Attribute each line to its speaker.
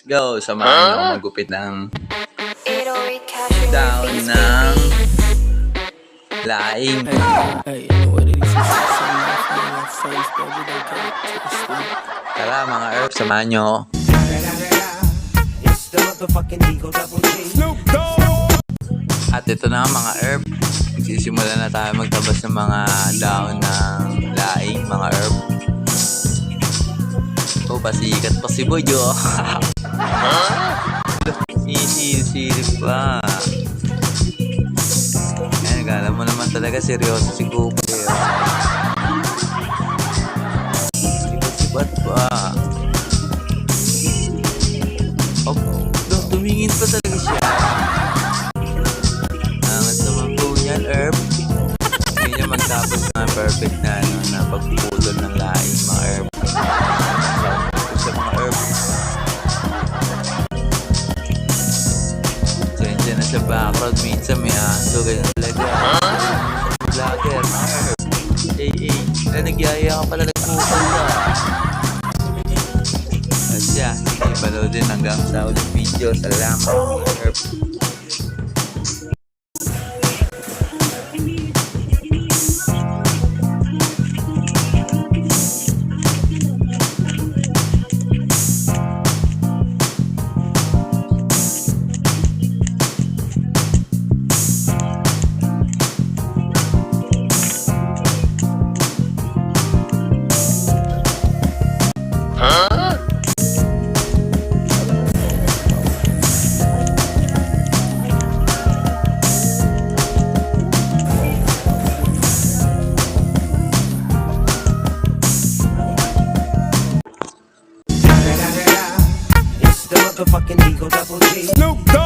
Speaker 1: go! Samahan niyo ako magupit ng
Speaker 2: 808 cash in
Speaker 1: down
Speaker 2: your face,
Speaker 1: ng
Speaker 2: baby.
Speaker 1: laing.
Speaker 3: Hey, you know what it is. Your face, baby, they can't twist it.
Speaker 1: Tara mga herbs, samahan niyo ako.
Speaker 4: It's the motherfucking Eagle Double G.
Speaker 1: At ito na mga herb. Magsisimula na tayo magtabas ng mga daon ng laing, mga herb. Oh, pasikat pa si Boy, oh. Silip pa. Ayan, kala mo naman talaga seryoso si Cooper. Sibat pa. Oh, tumingin pa talaga siya. Angat naman po niyan, herb. Hindi niya magtapos na perfect na, na pagpupulol ng laing, mga herb. Sa mga herb. Diyan na sa background, minsan may aso, ganyan talaga. Vlogger, mga herb. Na nagyaya ka pala, nagpupul ka. At siya, ipanood din hanggang sa ulit video. Salamat, mga herb.
Speaker 4: It's the motherfucking Eagle Double G.